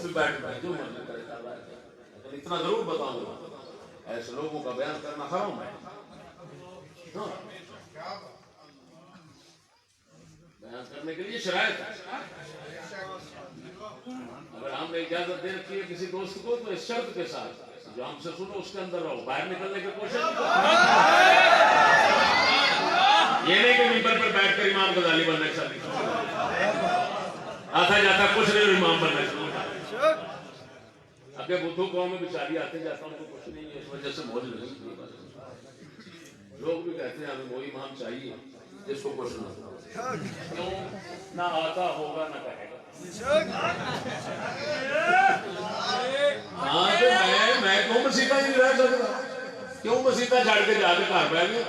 بھی بیٹھ جو مرضی کرے کر رہا ہے، لیکن اتنا ضرور بتاؤں گا ایسے لوگوں کا بیان کرنا حرام ہے. بیان کرنے کے لیے شرائط ہے. اگر ہم نے اجازت دے رکھی ہے کسی دوست کو تو اس شرط کے ساتھ جو ہم سے سنو اس کے اندر رہو، باہر نکلنے کی کوشش نہیں کرو. یہ نہیں کہ ممبر پر بیٹھ کر امام غزالی بننا چاہیے، آتا جاتا کچھ نہیں امام بننا چاہیے. اگے بدھو قوم میں بیچاری آتے جاتا ان کو کچھ نہیں ہے، اس وجہ سے موج نہیں. لوگ بھی کہتے ہیں ہمیں وہی امام چاہیے جس کو کچھ نہ کیوں نہ آتا ہوگا نہ کہے گا. ہاں تو میں کیوں مسیطہ ہی نہیں رہ سکتا؟ کیوں مسیطہ چھڑ کے جا کے گھر بہ گیا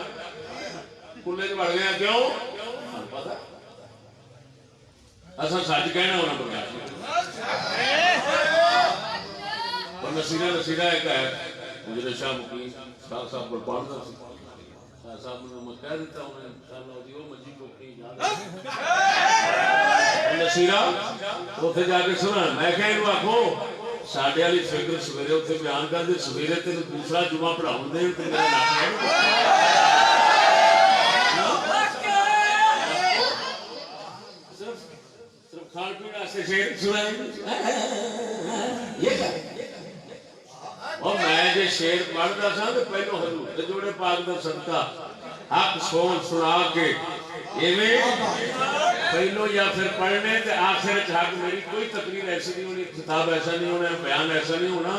کلے چ بڑھ گیا؟ کیوں پتا اصل سچ کہنا ہونا پڑتا. اور نصیرہ ایک ہے مجھے شاہ مقیم شاہ صاحب کو پڑھتا شاہ صاحب نے میں کہہ دیتا ہوں انشاءاللہ جی وہ مجھے کو نصیرہ اتنے جا کے سنا. میں کہ انہوں آخو ساڈے والی فکر سویرے اتنے بیان کر دے سویرے تین دوسرا جمعہ پڑھاؤ دے تو میرا نام صرف کھان پینے واسطے شعر سنائے. اور میں جی شعر پڑھتا سا تو پہلو حضور دے جوڑے پاک دا صدقہ حق سوچ سنا کے پہلو یا پھر پڑھنے تے آخر حق میری کوئی تقریر ایسی نہیں ہونی، کتاب ایسا نہیں ہونا، بیان ایسا نہیں ہونا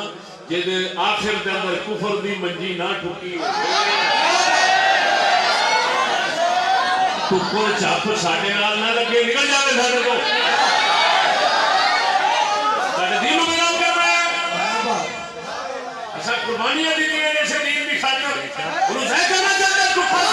جہد آخر دے اندر کفر دی منجی نہ ٹھکی. ٹکو چپ ساڈے نال نہ لگے نکل جائے ساڈے کو. ساڈے دین نوں بیان کر رہے ہیں، اساں قربانیاں دی ہیں اسے دین دی خاطر. انہوں ظاہر کرنا چاہتے ہیں کفر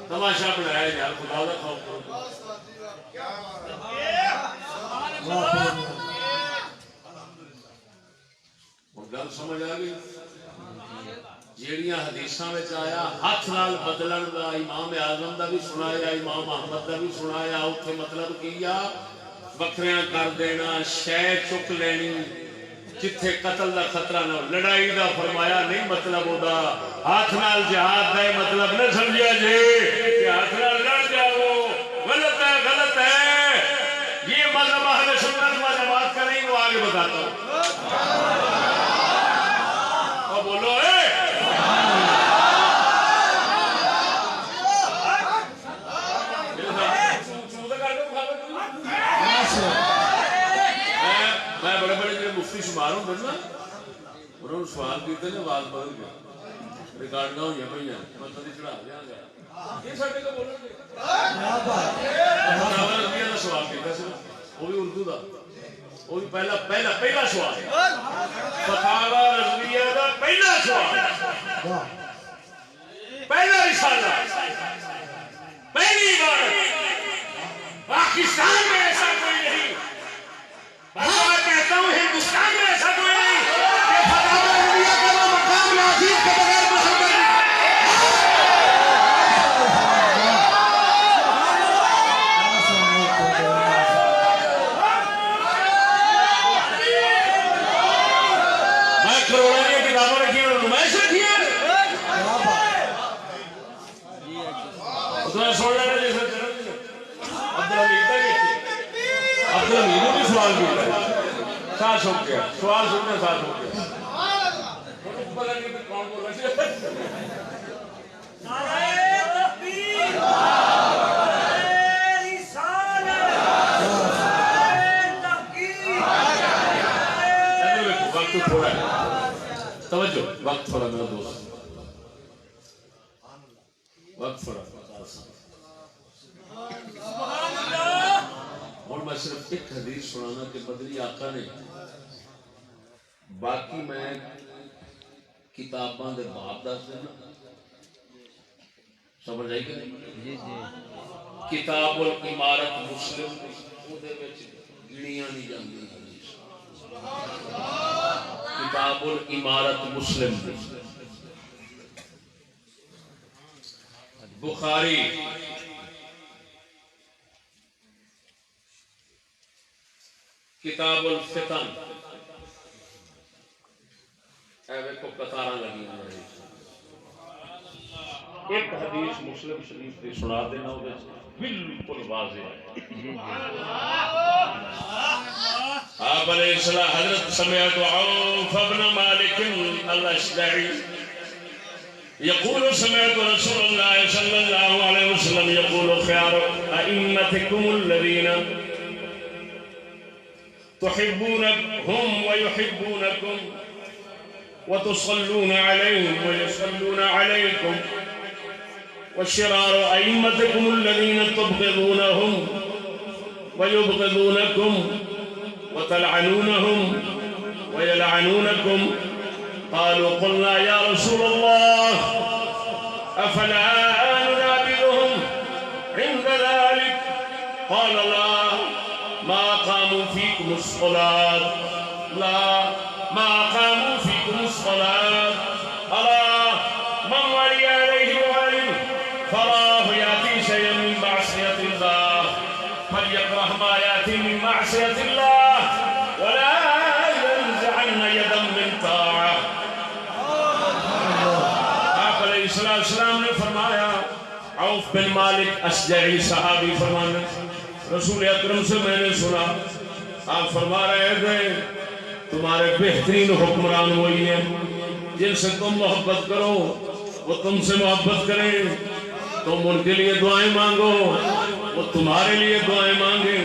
تماشا بنایا یار خدا کا خوف کرو. گل سمجھ آ گئی؟ جیڑیاں حدیثاں وچ آیا ہاتھ نال بدلن دا امام اعظم دا بھی سنایا، امام احمد دا بھی سنایا. اوتھے مطلب کیا بکریاں کر دینا، شے چک لینی جتھے قتل دا خطرہ نہ لڑائی دا فرمایا نہیں. مطلب ہودا ہاتھ نال جہاد دا مطلب نہ سمجھیا جے کہ ہاتھ نال لڑ جاؤ. غلط ہے، غلط ہے. یہ مذہب اہل سنت و جماعت کا نہیں. وہ آگے بتاتا ہوں. اور بولو میں بڑے بڑے جو مفتی شمار ہوں نا انہوں نے سوال کیتے نے آواز بدل گیا ریکارڈ نہ ہوئی پہ میں کدی چڑھا دیا گا. یہ سارے کو بولیں گے کا سوال کیا صرف وہ بھی اردو کا، وہ بھی پہلا سوال فتاوا رضویہ کا پہلا سوال، پہلا رسالہ، پہلی بار پاکستان میں ایسا کوئی نہیں. میں کہتا ہوں ہندوستان میں ایسا کوئی نہیں کہ فتاوا رضویہ کا وہ مقام نازل کے بغیر مسلمان. میں کروڑوں کی کتابیں رکھی ہیں، نمائش رکھی ہے. سن لینا جیسے عبدالحمید نے بھی سوال کیا ساتھ ہو گیا، سوال سننے ساتھ ہو گیا. وقت تھوڑا ہے، توجہ وقت تھوڑا میرا دوست، وقت تھوڑا. اور میں صرف ایک حدیث سنانا کہ بدری آقا نے، باقی میں کتاباں دے باب دس دینا. سمجھ آئی کہ نہیں؟ کتاب العمارت مسلم دے وچ گنیاں نہیں جاندی حدیث. کتاب العمارت مسلم دے بخاری کتاب الفتن کو قطارہ لگی ایک حدیث مسلم شریف کی سنا دینا بالکل واضح ہے. آپ علیہ السلام حضرت سمعت عوف بن مالک الاشجعی يقول سمعت رسول الله صلى الله عليه وسلم يقول خيار أئمتكم الذين تحبونهم ويحبونكم وتصلون عليهم ويصلون عليكم وشرار أئمتكم الذين تبغضونهم ويبغضونكم وتلعنونهم ويلعنونكم. قالوا قلنا يا رسول الله أفلا ننابذهم عند ذلك؟ قال لا ما قاموا فيكم الصلاة ما قاموا فيكم الصلاة ألا من ولي عليه والي فراه يأتي شيئا من معصية الله فليكره ما يأتي من معصية الله ولا ينزعن يدا من طاعة. السلام نے فرمایا عوف بن مالک اشجعی صحابی فرمانے رسول اکرم سے میں نے سنا آپ فرما رہے تھے تمہارے بہترین حکمران وہی ہیں جن سے تم محبت کرو وہ تم سے محبت کریں, تم ان کے لیے دعائیں مانگو وہ تمہارے لیے دعائیں مانگیں.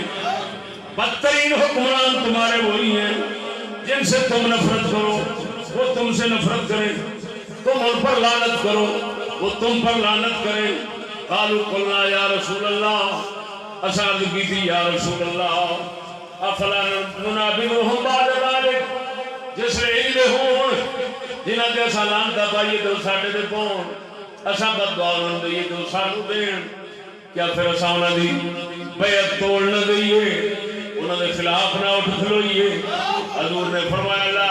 بدترین حکمران تمہارے وہی ہیں جن سے تم نفرت کرو وہ تم سے نفرت کریں, تم ان پر لعنت کرو وہ تم پر لعنت کریں. قالوا قلنا یا رسول اللہ اشارت کی تھی یا رسول اللہ افلا ننابذهم بعد ذلك جس لئے ہوں جنہاں دے اسا لعنت پائیے تو ساڈے تے پون اسا بددعا انہاں دئیے تو سانو دین کیا پھر اسا انہاں دی بیعت توڑ نہ دئیے انہاں دے خلاف نہ اٹھ کھلوئیے. حضور نے فرمایا لا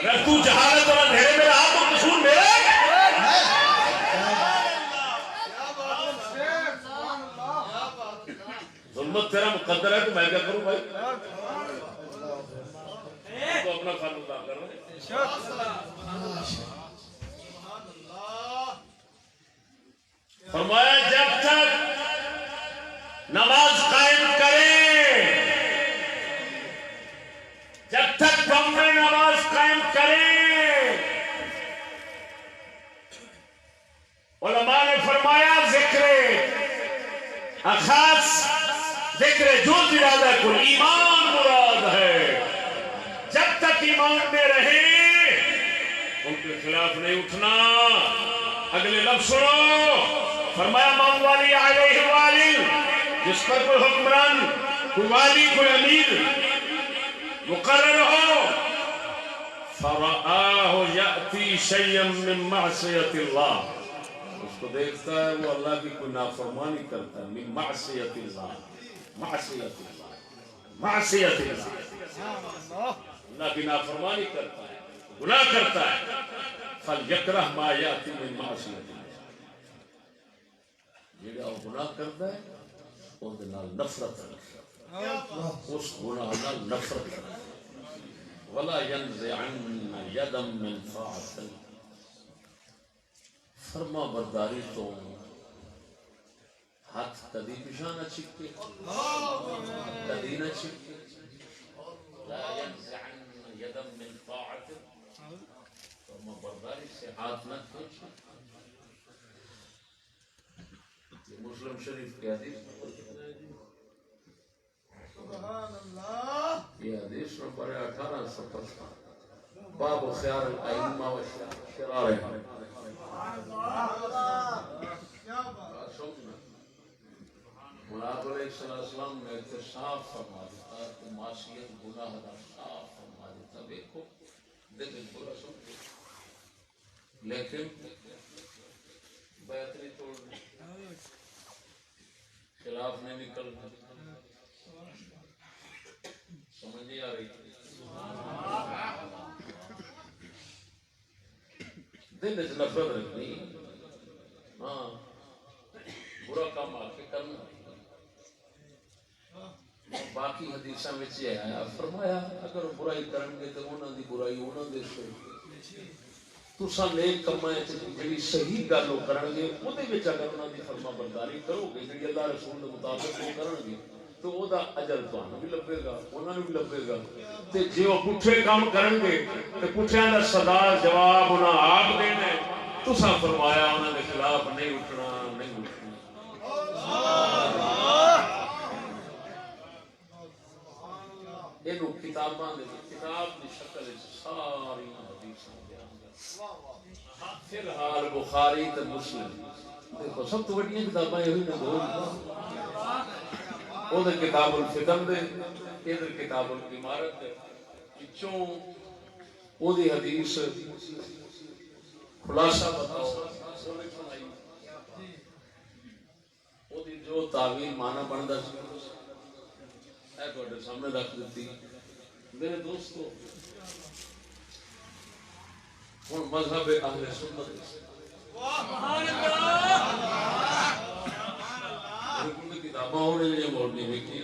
اگر تو جہالت اور اندھیرے میں رہا تو قصور میرا ہے. ظلمت تیرا مقدر ہے تو میں کیا کروں بھائی, تو اپنا فرض ادا کر رہے ہیں. فرمایا جب تک نماز قائم کریں جب تک تم میں نماز قائم کریں. علماء نے فرمایا ذکر خاص ذکر جو زیادہ کل ایمان مراد ہے. جب تک ایمان میں رہے ان کے خلاف نہیں اٹھنا. اگلے لفظ سنو فرمایا من والی علیہ والی جس پر کوئی حکمران کوئی والی کوئی امیر مقرر ہو فرآہ یأتی شیئا من معصیت اللہ اس کو دیکھتا ہے وہ اللہ کی کوئی نافرمانی کرتا ہے. من معصیت اللہ معصیت اللہ معصیت اللہ اللہ کی نافرمانی کرتا ہے گناہ کرتا ہے. فَلْيَكْرَهْ مَا يَأْتِي مِن مَعْصِيَتِ اللَّهِ جیڑا وہ گناہ کرتا ہے اس دے نال نفرت رکھتا اس گناہ نال نفرت رکھتا. وَلَا يَنزِعَنَّ يَدًا مِّن طَاعَةٍ فرما برداری تو ہاتھ کدی پیچھے نہ چھکے کدی نہ چھکے. لا ينزعن يدا من طاعة فرما برداری سے ہاتھ نہ کھینچے. مسلم شریف کی حدیث سبحان اللہ یہ حدیث نمبر 1855 باب خیار الائمہ و شرارہم. آپ علیہ السلام نے صاف فرما دیتا کہ معصیت گناہ کا صاف فرما دیتا. دیکھو دل برا سمجھو لیکن بیعت نہیں توڑنی, خلاف نہیں نکلنا. سمجھ نہیں آ رہی؟ دل وچ نفرت رکھنی, ہاں برا کام آ کے کرنا. باقی حدیثاں وچ یہ آیا فرمایا اگر برائی کرن گے تو انہاں دی برائی انہاں دے سو, تساں نیک کماں وچ جڑی صحیح گل او کرن گے اودے وچ اگر انہاں دی فرما برداری کرو گے جڑی اللہ رسول دے مطابق وہ کرن گے تو او دا اجر تانوں بھی لبے گا انہاں نوں بھی لبے گا. تے جے او پٹھے کام کرن گے تے پٹھیاں دا سزا جواب انہاں آپ دینا ہے. تساں فرمایا انہاں دے خلاف نہیں اٹھنا نہیں اٹھنا. یہ کتاباں کتاب کی شکل ساری حدیثاں بیان کر. فی الحال بخاری تے مسلم دیکھو سب تو بڑی کتاباں یہ نے دو, او دے کتاب الفتن دے ادھر کتاب الامارت دے وچوں او دی حدیث خلاصہ بتاؤ او دی جو تعویل معنی بندا سی سامنے رکھ دیتی. میرے دوستو ہوں مذہب اہل سنت کتاباں ہونے جی مولوی لکھی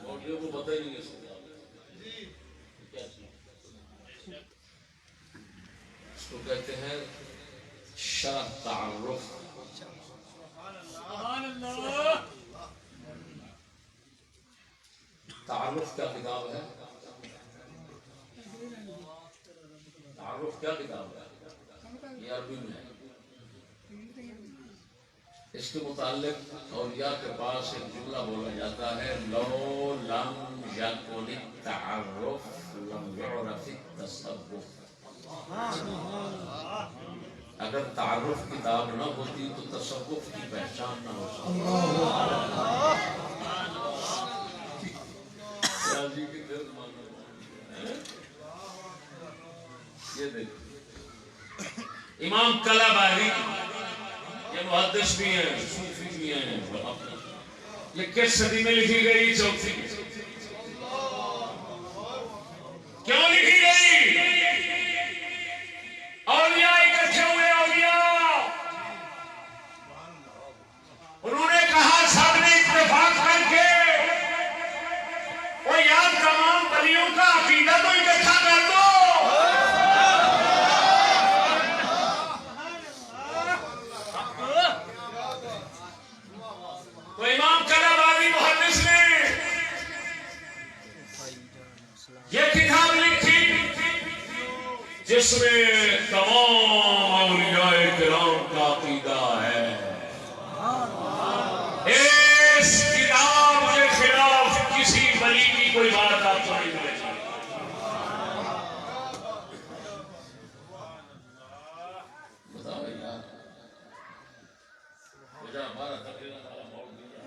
مولویوں کو پتہ ہی نہیں ہے اس کو کہتے ہیں شرح تعارف. تعارف کیا کتاب ہے؟ تعارف کیا کتاب ہے؟ یہ عربی میں ہے. اس کے متعلق اولیاء کے پاس ایک جملہ بولا جاتا ہے لو لم یکن التعارف لم یعرف التصرف. اگر تعارف کتاب نہ ہوتی تو تصوف کی پہچان نہ ہو سکتی. یہ دیکھ امام کلاباری یہ محدث بھی ہیں صوفی بھی ہیں. یہ کس صدی میں لکھی گئی؟ چوتھی. کیوں لکھی گئی؟ اولیاء اکٹھے ہوئے, اولیاء انہوں نے کہا سب نے اتفاق کر کے وہ یاد تمام ولیوں کا عقیدہ تو اکٹھا کر دو. تو امام کلاباری محدث نے یہ کتاب لکھی جس میں تمام اولیاء کرام کا عقیدہ ہے. اس کتاب کے خلاف کسی ولی کی کوئی بات آپ کو نہیں ملے گی. بتاؤ یار مجھے ہمارا تقریر والا موڑ دیا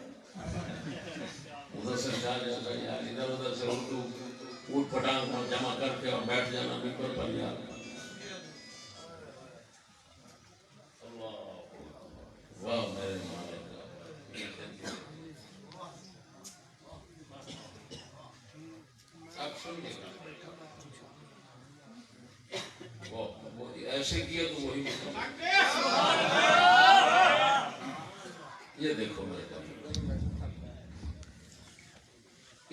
ادھر سے جا جاتا یار ادھر ادھر سے اردو اوٹ پٹانگ کو جمع کر کے اور بیٹھ جانا ممبر پر یار. واہ میرے مالک اب سنیے وہ ایسے کیا تو وہی یہ دیکھو میرے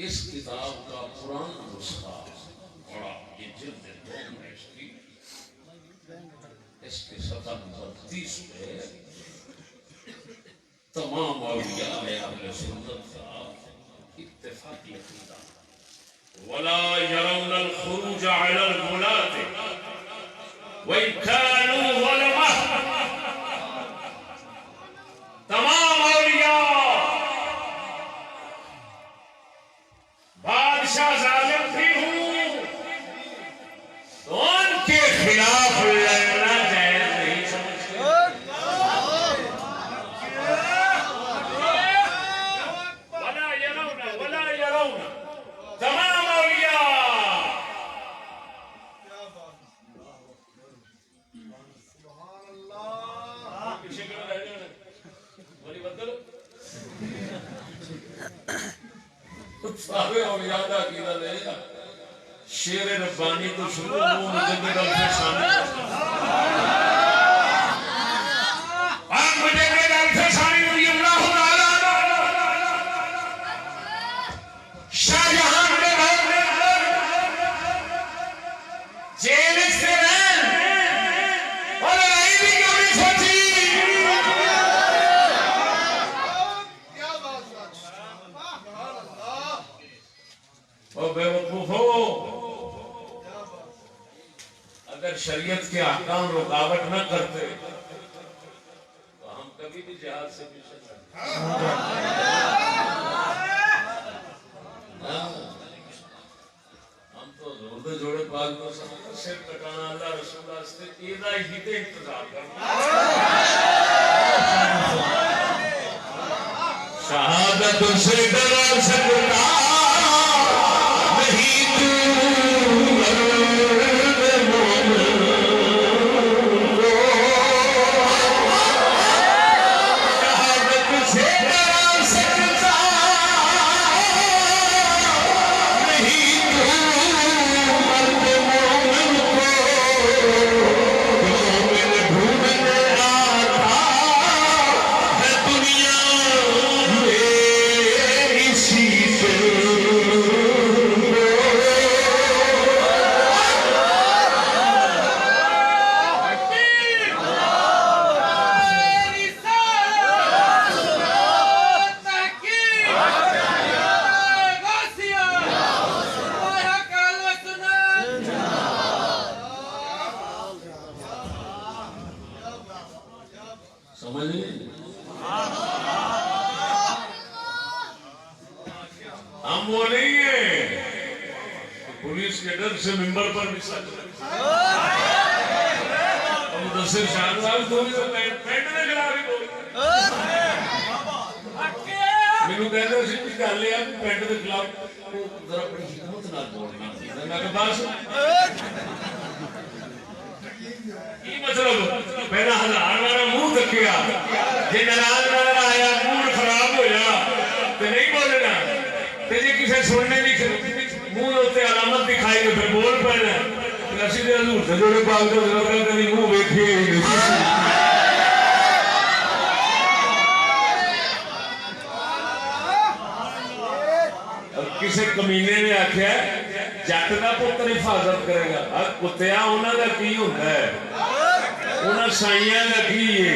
اس کتاب کا پرانا نسخہ بڑا یہ جلد دوم ہے اس کی صفحہ نمبر 30 پہ تمام اولیاء اہل سنت کا اتفاقی عقیدہ ولا يرون الخروج على الولاة وإن كانوا ظلمة. تمام اولیاء بادشاہ ظالم بھی ہوں تو ان کے خلاف لڑنا سارے اولیاء دا عقیدہ نہیں شیر ربانی تو شروع ہو مجدد الفسانی اور مجدد الفسانی رضی اللہ تعالی شاہ جہاں کے بعد جیل سے اور لڑائی بھی کیوں نہیں سوچی اور بے وقوفو اگر شریعت کے احکام رکاوٹ نہ کرتے تو ہم کبھی بھی جہاد سے پیچھے ہم تو زور دے جوڑے پاک کو سمجھتے سر کٹانا اللہ رسول اللہ سے ایدہ ہی تے انتظار کرنا شہادت سے ڈر سکتا ہم وہ نہیں ہیں پولیس کے ڈر سے ممبر پر بھی سچ مدثر شاہ صاحب تھوڑی تو پینٹ کے خلاف ہی بول میرے کہتے ہیں کہ گل یہ ہے پینٹ کے خلاف ذرا بڑی حکمت نال بولنا میں کہ بس کی مطلب میرا ہزار والا منہ تکیا جی ناراض نظر آیا موڈ خراب ہویا تو نہیں بولنا جی کسی سننے کی منہ اتنے علامت دکھائی تو پھر بول پڑنا اسی دے حضور سے جوڑے پاک تو ضرورت کبھی منہ ویکھے کسی کمینے نے آخیا جٹ کا پتر حفاظت کرے گا کتیا انہوں کا کی ہوتا ہے انہوں سائیاں کا کی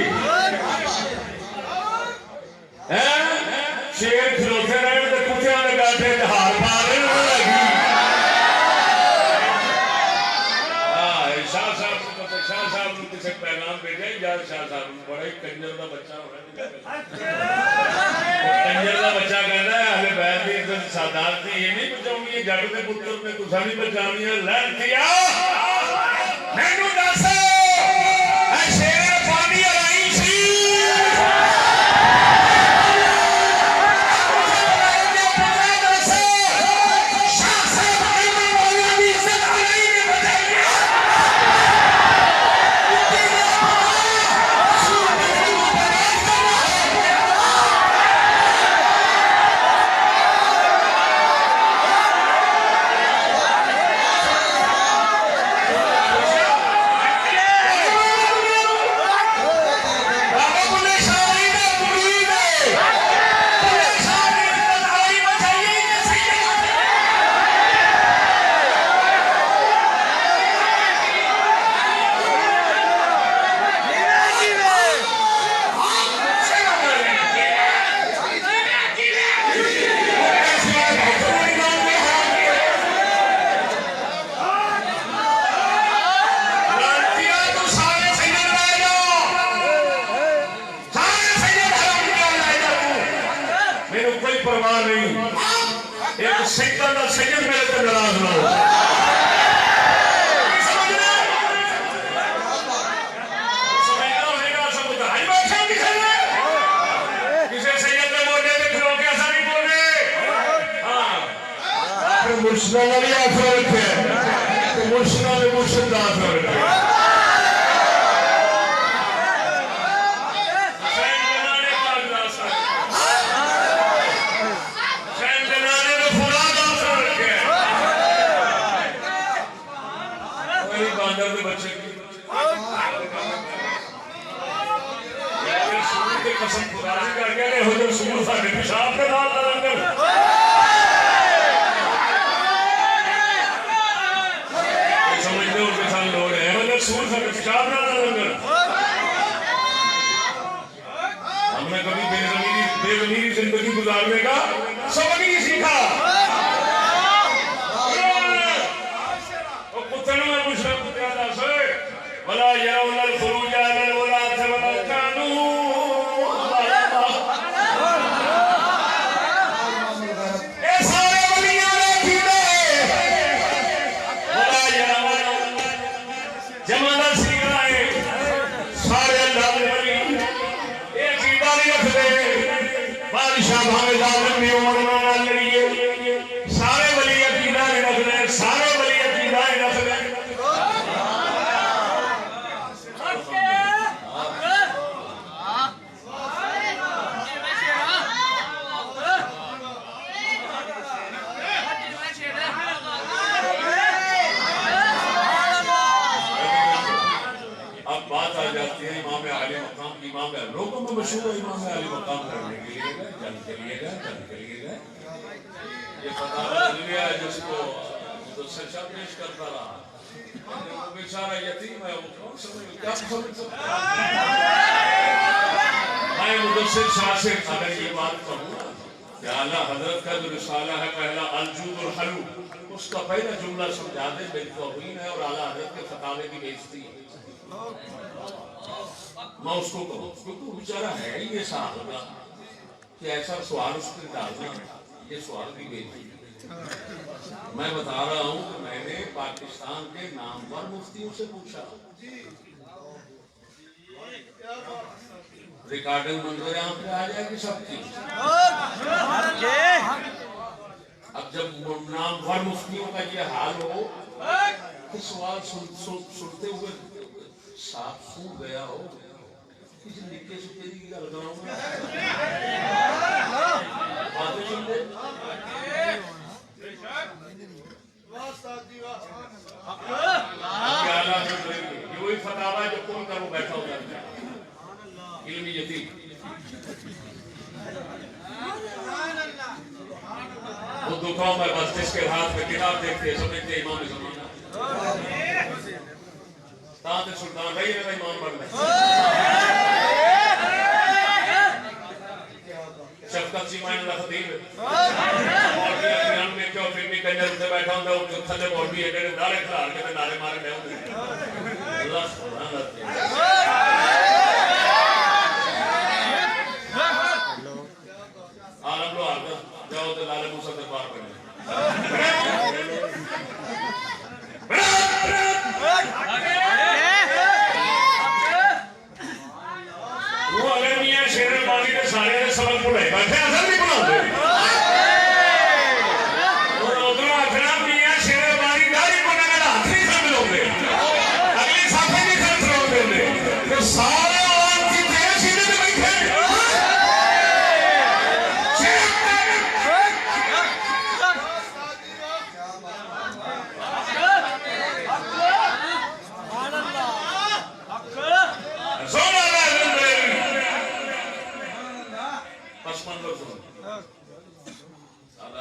ہے شیر کھلوتے رہے تو کتیا نے گاٹے ہار پا رہے شاہ صاحب نے کسی پیغام بھیجا یار شاہ صاحب بڑا ہی کنجر کا بچہ ہونا کنجر کا بچہ کہتا ہے ہلے بیت کی عزت سادات نے یہ نہیں بچاؤنی ہے جٹ کے پتر نے کسا نہیں بچانی ہے لہن کیا مینوں دس اے شیر پانی آئی سی فلا باندر کے بچے کی سور کی قسم خدا سے کر کے ہو جو سور ساڈے پیشاب کے نال نہ لنگن سمجھتے ہو کہ سان لوڑ ہے مطلب سور ساڈے پیشاب نہ لنگن ہم نے کبھی بے ضمیری زندگی گزارنے کا سبق ہی نہیں سیکھا اور کتنے میں مشرق کیا دس ولا يرون الخروج على الولاة ولو كانوا لوگوں میں مشہور ہے امام علی مقام کرنے کے لیے گئے جنگ کے لیے گئے یہ فتاوی دنیا ہے جس کو مدثر شاہ پیش کرتا رہا وہ بیچارہ یتیم ہے وہ کون سمجھ کیا سمجھ سکتا میں مدثر شاہ سے اگر یہ بات کہوں کہ اعلیٰ حضرت کا جو رسالہ ہے پہلا الجود الحلو اس کا پہلا جملہ سمجھا دے میری توہین ہے اور اعلیٰ حضرت کے فتاوے کی بےعزتی ہے میں اس کو کہوں کیونکہ وہ بیچارہ ہے ہی یہ صاحب کہ ایسا سوال اس پہ ڈالنا یہ سوال بھی بےعزتی میں بتا رہا ہوں کہ میں نے پاکستان کے نامور مفتیوں سے پوچھا ریکارڈنگ منظور یہاں پہ آ جائے گی سب چیز اب جب نامور مفتیوں کا یہ حال ہو کہ سوال سنتے ہوئے صاف سن گیا ہو کسی نکے سکے کی گل کراؤں گا باتیں سن دے یہ وہی فتاوا ہے جو کون کرو بیٹھا ہو جاتا ہے علمی یتیم وہ دکھاؤں میں بس جس کے ہاتھ میں کتاب دیکھتے سمجھتے امام زمانہ تاں تے سلطان رہی ہے امام بن گئے شفقت سیمائن اللہ خطیب اور قیام میں کیوں پھر بھی کنجر اسے بیٹھا ہوں وہ تھلے بول بھی ہے کہ نعرے کھلار کے نعرے مارے میں ہوں اللہ سبحان اللہ عالم لو آگا جاؤ تو لالے موسیٰ دربار کرنے وہ اگر میاں شیر بازی کے سارے سبق پڑھے بیٹھے اثر نہیں پڑھاتے اور ادھر آخر میاں شیر بازی داری پڑھنے کا ہاتھ نہیں سمجھ ہوتے اگلی صافے نہیں خرچ ہوتے تو سارے عوام کی تیرے سیدھے میں بیٹھے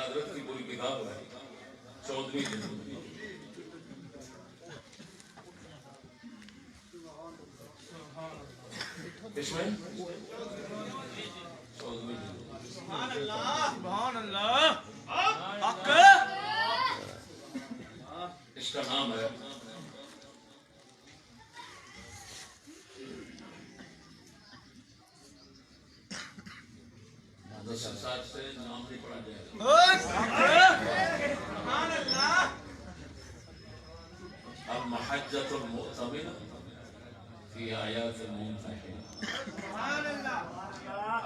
حضرت کی پوری کتاب ہے 14ویں جلد اس میں 14ویں جلد سبحان اللہ حق اس کا نام ہے ساتھ سے نام نہیں پڑھا جائے المحجة المؤتمنة في آيات الممتحنة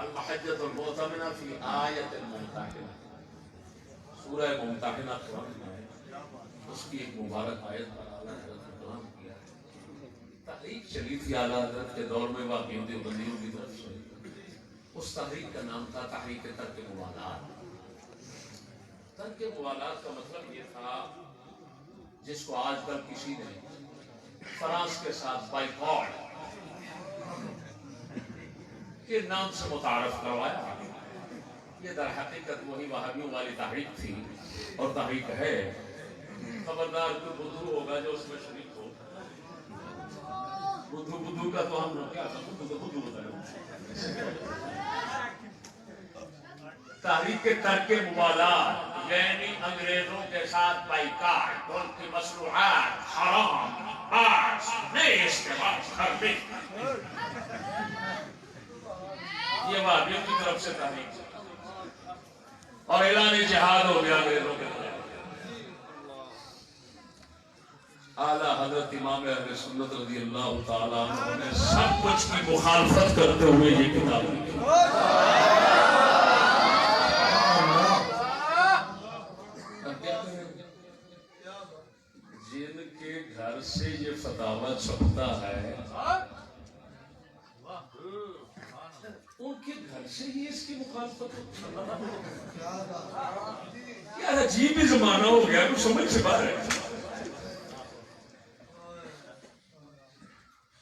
المحجة المؤتمنة في آية الممتحنة سورہ ممتحنہ قرآن میں اس کی ایک مبارک آیت پر اعلیٰ حضرت نے کلام کیا تحریک چلی تھی اعلیٰ حضرت کے دور میں واقعی دیوبندیوں کی طرف سے اس تحریک کا نام تھا تحریک ترک موالات ترک موالات کا مطلب یہ تھا جس کو آج کل کسی نے فرانس کے ساتھ بائیکاٹ کے نام سے متعارف کروایا. یہ در حقیقت وہی وہابیوں والی تحریک تھی اور تحریک ہے. خبردار کوئی بدھو ہوگا جو اس میں شریک ہو. بدھو کا تو ہم کیا بدھو ہوتا ہے. تحریک کے ترک مبالات یعنی انگریزوں کے ساتھ بائیکاٹ، ان کی مصنوعات حرام آج نہیں استعمال کرنے، یہ وہابیوں کی طرف سے تحریک اور اعلان جہاد ہو گیا انگریزوں کے خلاف. اعلیٰ حضرت امام اہل سنت رضی اللہ تعالیٰ عنہ نے سب کچھ کی مخالفت کرتے ہوئے یہ کتاب لکھی. جن کے گھر سے یہ فتاوی چھپتا ہے ان کے گھر سے ہی اس کی مخالفت ہوتی ہے. کیا عجیب ہی زمانہ ہو گیا، کچھ سمجھ سے باہر ہے.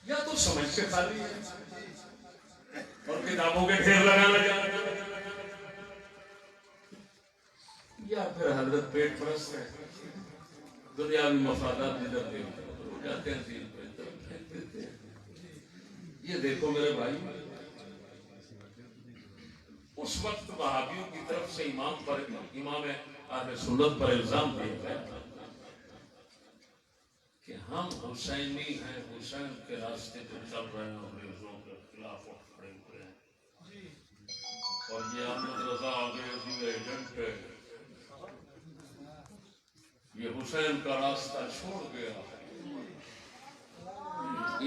یا تو سمجھ سے خالی ہے اور کتابوں کے ڈھیر لگانا جانا، یا پھر حضرت پیٹ پرست ہے، دنیاوی مفادات جدھر جاتے ہیں دین پہ. یہ دیکھو میرے بھائی، اس وقت وہابیوں کی طرف سے امام اہل سنت پر الزام دیا گیا کہ ہم حسینی ہیں، حسین کے راستے پہ چل رہے ہیں، انگریزوں کے خلاف کھڑے ہوئے ہیں. اور یہ احمد رضا انگریزی ایجنٹ ہے، یہ حسین کا راستہ چھوڑ گیا.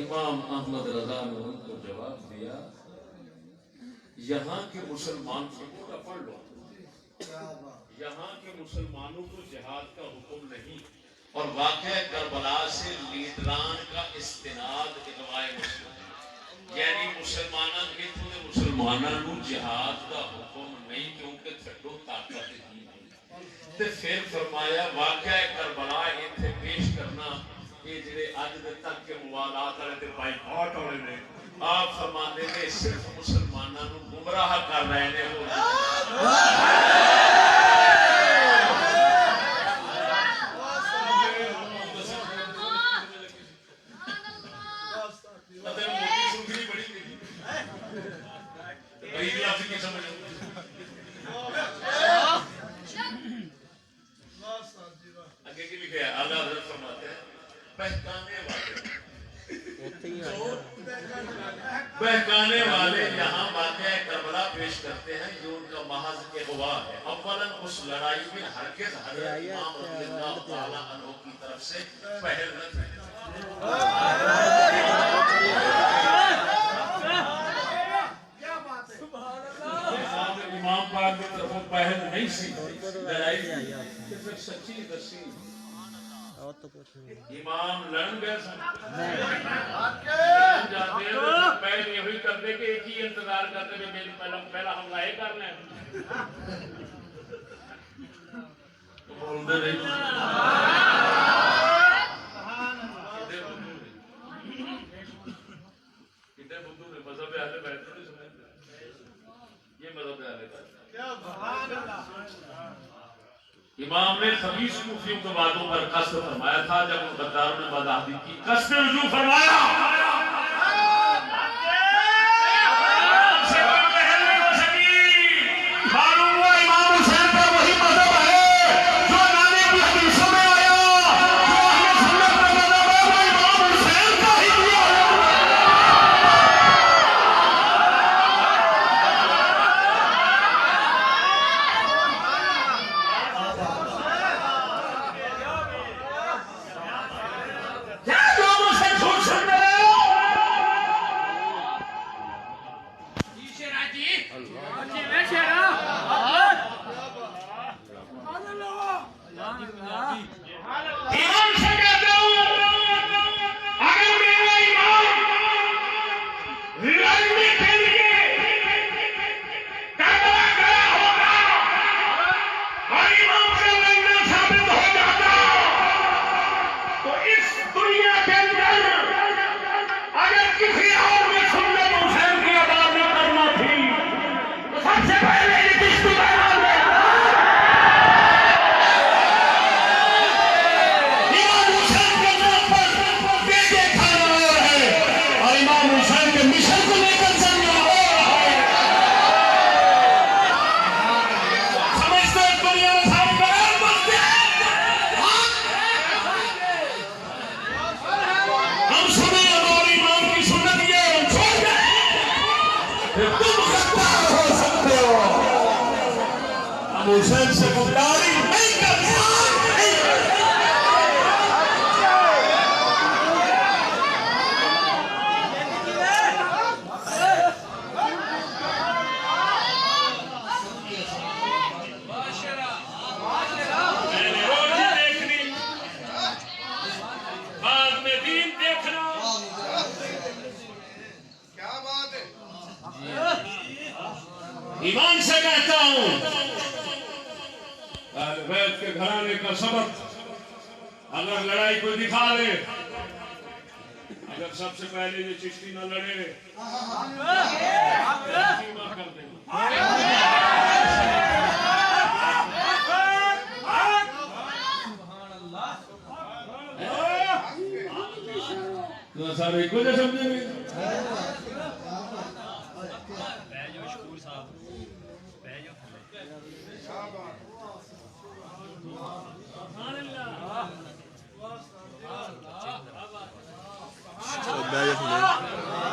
امام احمد رضا نے ان کو جواب دیا، یہاں کے مسلمان کو پڑھ لو، یہاں کے مسلمانوں کو جہاد کا حکم نہیں. اور واقعہ کربلا سے لیڈران کا استناد اغواء مسلم، یعنی مسلمانوں کو جہاد کا حکم نہیں کیونکہ تھڈو طاقت ہی نہیں. تے پھر فرمایا واقعہ کربلا ایتھے پیش کرنا یہ جڑے اج تک کے موالات والے تے بائیکاٹ والے نے، آپ فرماندے نے صرف مسلمانوں کو گمراہ کر رہے ہیں. بہکانے والے یہاں واقعہ کربلا پیش کرتے ہیں جو ان کا محض اغوا ہے. اولاً اس لڑائی میں ہرگز حضرت امام رضی اللہ تعالیٰ عنہ کی طرف سے پہل نہ تھی. امام پاک کی طرف پہل نہیں سی لڑائی کی پھر سچی دسی امام لڑن گئے جاتے ہیں پہلے یہی کرتے کہ ایک ہی انتظار کرتے کہ میری پہلا حملہ یہ کرنا ہے. بولتے نہیں کتنے بدھو نے مذہب اہل بیت نہیں سمجھتے. یہ مذہب اہل بیت. امام نے خبیث کوفیوں کے باتوں پر قصد فرمایا تھا جب ان غداروں نے وضاحت کی قصد رجوع فرمایا. حسین سے غداری نہیں کرتا. ایمان سے کہتا ہوں اہل بیت کے گھرانے کا سبق اگر لڑائی کوئی دکھا دے، اگر سب سے پہلے یہ چشتی نہ لڑے خیمہ کر دیں. تو سارے ایک وجہ سمجھیں گے.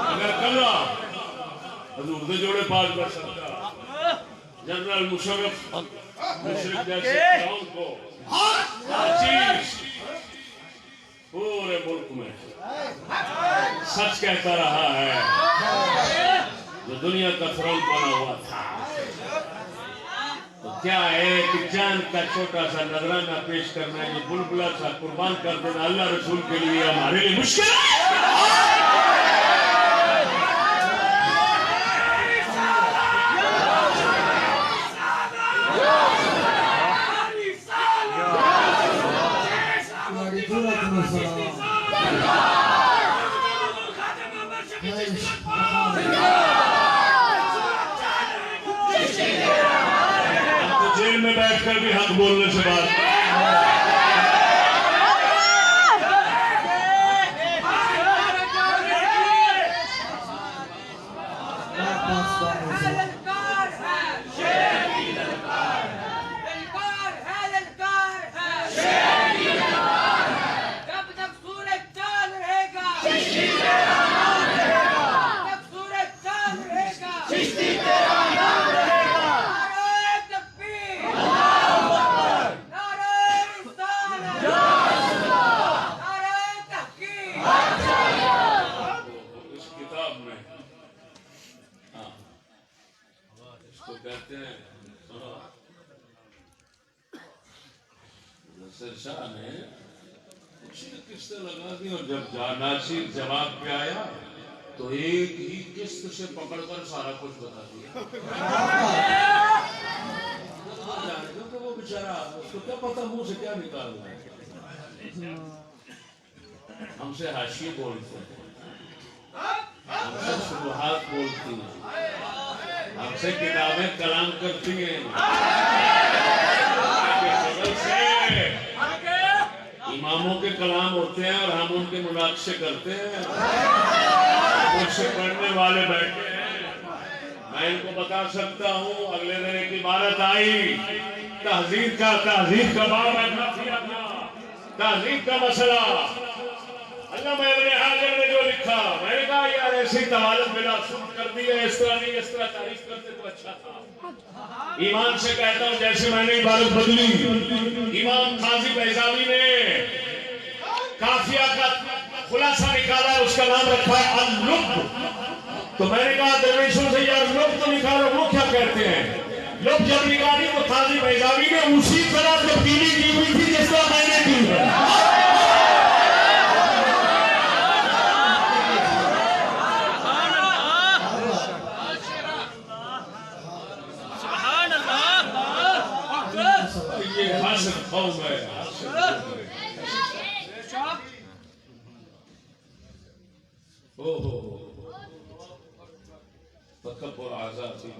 اگر کلا حضور دے جوڑے پاس کر سکتا جنرل مشرف مشرف جیسے فراؤن کو چیز پورے ملک میں سچ کہتا رہا ہے جو دنیا کا فرعون بنا ہوا تھا، تو کیا ایک جان کا چھوٹا سا نذرانہ پیش کرنا، یہ بلبلا سا قربان کر دینا اللہ رسول کے لیے ہمارے لیے مشکل ہے؟ جیل میں بیٹھ کر بھی حق بولنے سے بات کہتے ہیں. نصر شاہ نے اسی نے قسطیں لگا دی اور جب ناصر جواب پہ آیا تو ایک ہی قسط سے پکڑ کر سارا کچھ بتا دیا. کیونکہ وہ بیچارہ اس کو کیا پتا منہ سے کیا نکالنا ہے. ہم سے حاشیے بولتے ہیں، ہم سے شبہات بولتی ہیں، ہم سے کتابیں کلام کرتی ہیں. اماموں کے کلام ہوتے ہیں اور ہم ان کے مناقشے کرتے ہیں. مجھ سے پڑھنے والے بیٹھے ہیں، میں ان کو بتا سکتا ہوں. اگلے دن ایک عبارت آئی، تہذیب کا باب ہے، تہذیب کا مسئلہ. علامہ ابن حجر نے جو لکھا، میں نے کہا یار ایسی طوالت بلا سود کر دی ہے، اس طرح نہیں، اس طرح تعریف کرتے تو اچھا تھا. ایمان سے کہتا ہوں جیسے میں نے عبارت بدلی، امام قاضی بیضاوی نے قافیہ کا خلاصہ نکالا، اس کا نام رکھا ہے اللب. تو میں نے کہا درویشوں سے یار لب تو نکالو، وہ کیا کہتے ہیں؟ لب جب نکالی تو قاضی بیضاوی نے اسی طرح تبدیلی کی ہوئی تھی جس طرح میں نے کی ہے. قوم ہے تکبر آزادی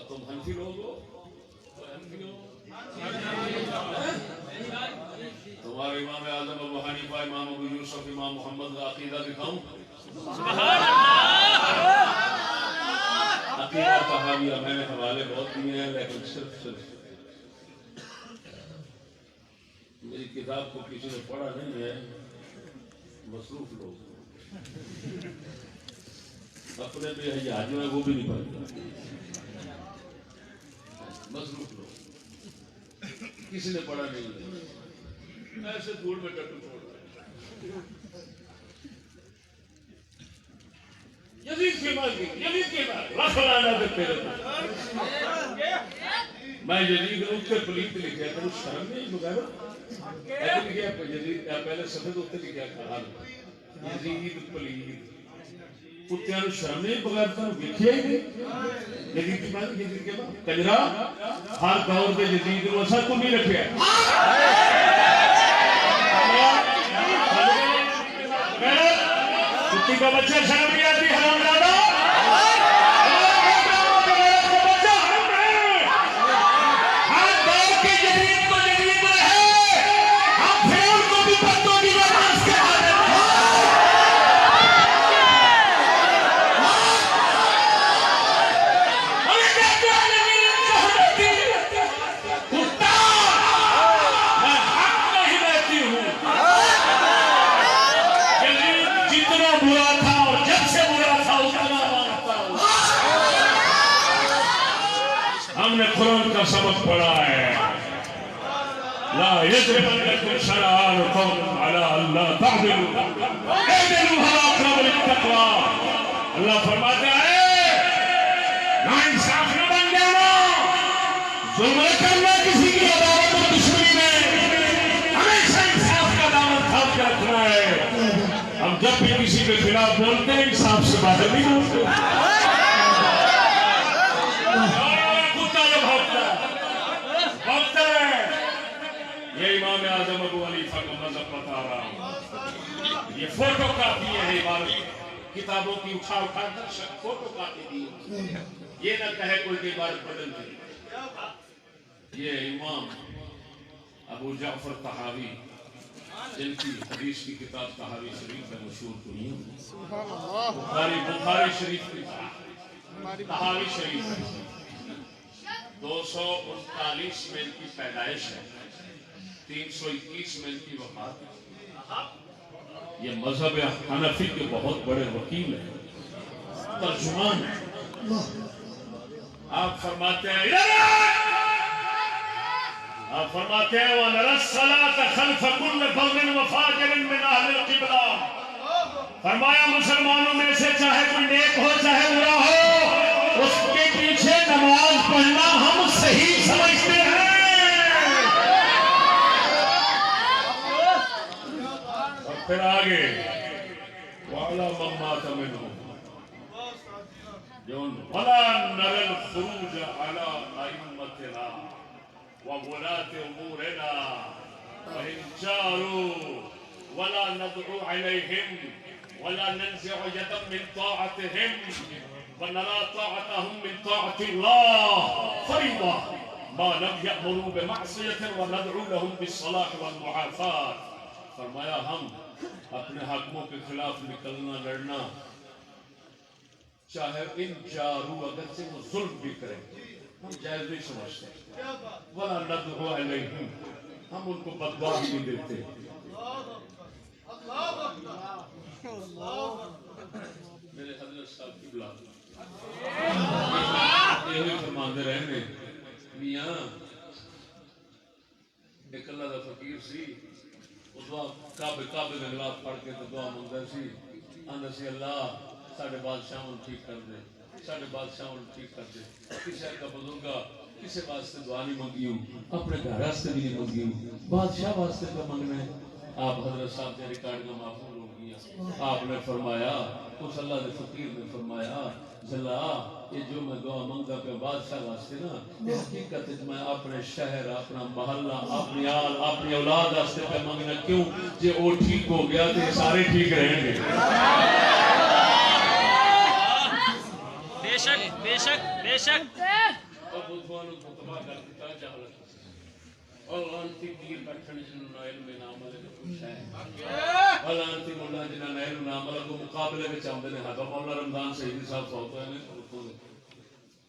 تم حنفی لوگ ہو، تمہارے امام اعظم ابو حنیفہ، امام ابو یوسف، امام محمد کا عقیدہ دکھاؤں؟ عقیدہ کہاویہ میں نے حوالے بہت دیے ہیں، لیکن صرف میری کتاب کو کسی نے پڑھا نہیں ہے، مصروف لوگ. اپنے بے حیا جو ہے وہ بھی نہیں پڑھتے، مصروف لوگ، کسی نے پڑھا نہیں ہے، ایسے دھول میں ٹٹو چھوڑ رہے ہیں۔ یزید کی بات لاکھ لانا دیتے رہتے، میں یزید روپ کے پلیت لکھا کروں، شرم نہیں بغیر یزید پہلے سفید ہوتے لکھا کہا یزید پلیت کتیاں نو شرم نہیں بغیر تو ویکھیا ہی نہیں۔ یزید کی بات یزید کے بعد کجرا ہر دور کے یزید نو اسا کو نہیں رکھیا، کتی کا بچہ شرم نہیں آتی حرام زادہ، ہم نے قرآن کا سبق پڑھا ہے، لا يجرمنكم شنآن قوم على ألا تعدلوا اعدلوا هو أقرب للتقوى۔ اللہ فرماتا ہے نا انصاف نہ بن جانا، ظلم نہ کرنا کسی کی عداوت اور دشمنی میں، ہمیشہ انصاف کا دامن تھام کے رکھنا ہے۔ ہم جب بھی کسی کے خلاف بولتے ہیں انصاف سے باتیں نہیں بولتے، یہ امام اعظم ابو حنیفہ کا مذہب بتا رہا ہوں، یہ فوٹو کاپی ہے عبارت کتابوں کی اٹھا کر فوٹو کاپی دی، یہ نہ کہے کوئی کی عبارت بدل دی۔ یہ امام ابو جعفر طحاوی جن کی حدیث کی کتاب طحاوی شریف ہے، مشہور دنیا میں، بخاری شریف کی طحاوی شریف ہے، 239 میں ان کی پیدائش ہے، 321 میں ان کی وفات ہے۔ یہ مذہب حنفی کے بہت بڑے وکیل ہیں، ترجمان ہیں۔ آپ فرماتے ہیں وَنَرَى الصَّلَاةَ خَلْفَ كُلِّ بَرٍّ وَفَاجِرٍ مِّنْ أَهْلِ الْقِبْلَةِ، فرمایا مسلمانوں میں سے چاہے کوئی نیک ہو چاہے برا ہو، اس کے پیچھے نماز پڑھنا ہم صحیح سمجھتے ہیں۔ اور پھر آگے وَعَلَى مَن مَاتَ مِنْهُمْ وَلَا نَرَى الْخُرُوجَ عَلَى أَئِمَّتِنَا وَوُلَاةِ أُمُورِنَا وَإِنْ جَارُوا وَلَا نَدْعُو عَلَيْهِمْ وَلَا نَنْزِعُ يَدًا مِنْ طَاعَتِهِمْ وَنَرَى طَاعَتَهُمْ مِنْ طَاعَةِ اللَّهِ فَرِيضَةً مَا لَمْ يَأْمُرُوا بِمَعْصِيَةٍ وَنَدْعُو لَهُمْ بِالصَّلَاحِ وَالْمُعَافَاةِ۔ فرمایا ہم اپنے حاکموں کے خلاف نکلنا لڑنا، چاہے ان جارو اگر سے وہ ظلم بھی کریں ہم جائز نہیں سمجھتے، وَلَا نَدْعُو عَلَيْهِمْ ہم ان کو بددعا بھی نہیں دیتے۔ میرے حضرت صاحب کی بلا یہ ہوئی فرماندے رہنے میاں ایک اللہ دا فقیر سی، دعا کعبے میں غلاف پڑھ کے دعا منگتا سی، آندا سی اللہ ساڈے بادشاہ ٹھیک کر دے، ساڈے بادشاہ ٹھیک کر دے۔ کسی کا بزرگا کسی واسطے دعا نہیں منگی ہوں، اپنے گھر واسطے بھی نہیں منگی ہوں، بادشاہ واسطے کا منگنا ہے۔ آپ حضرت صاحب کے ریکارڈنگ محفوظ ہو گیا، آپ نے فرمایا اس اللہ کے فقیر نے فرمایا جلا یہ جو میں دعا منگتا پہ بادشاہ واسطے نا، یہ حقیقت میں اپنے شہر اپنا محلہ اپنی آل اپنی اولاد واسطے پہ منگنا، کیوں جے وہ ٹھیک ہو گیا تو سارے ٹھیک رہیں گے۔ بے شک بے شک بے شک۔ اور بدھوانوں کو تباہ کر دیتا جہالت اور انتی پیر بیٹھن جنہوں علم نامل کو خوش ہے اور انتی مولا جنہوں علم نامل کو مقابلے میں چاہتے ہیں حضرت مولا رمضان شہیدی صاحب فوت ہوئے ہیں،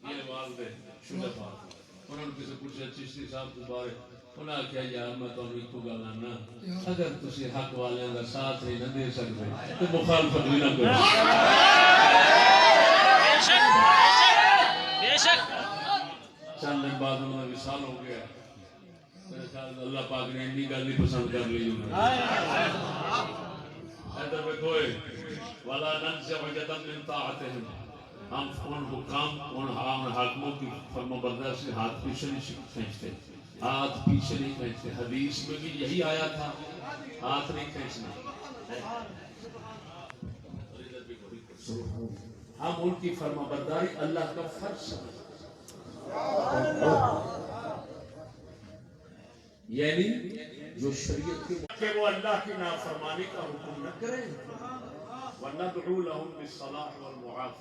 یہ نواز دے شجاع فاطمہ انہوں نے کسی پوچھا چشتی صاحب کے بارے انہوں نے کہا یار میں تو ایک گل آنا اگر تسی حق والوں کا ساتھ نہیں نہ دے سکتے تو مخالفت بھی نہ کرو بے شک چند دن بعد انہوں نے وصال ہو گیا میرے خیال اللہ پاک نے اتنی گل نہیں پسند کر لی ادھر دیکھو ولا ننزع يدا من طاعتهم ہم ان حکام ان حاکموں کی فرما برداری سے ہاتھ پیچھے نہیں کھینچتے ہاتھ پیچھے نہیں کھینچتے حدیث میں بھی یہی آیا تھا ہاتھ نہیں کھینچنا ہم ان کی فرما برداری اللہ کا فرض سمجھتے یعنی جو شریعت کے کہ وہ اللہ کی نافرمانی کا حکم نہ کریں وَنَدْعُو لَهُمْ بِالصَّلَاحِ وَالْمُعَافَاةِ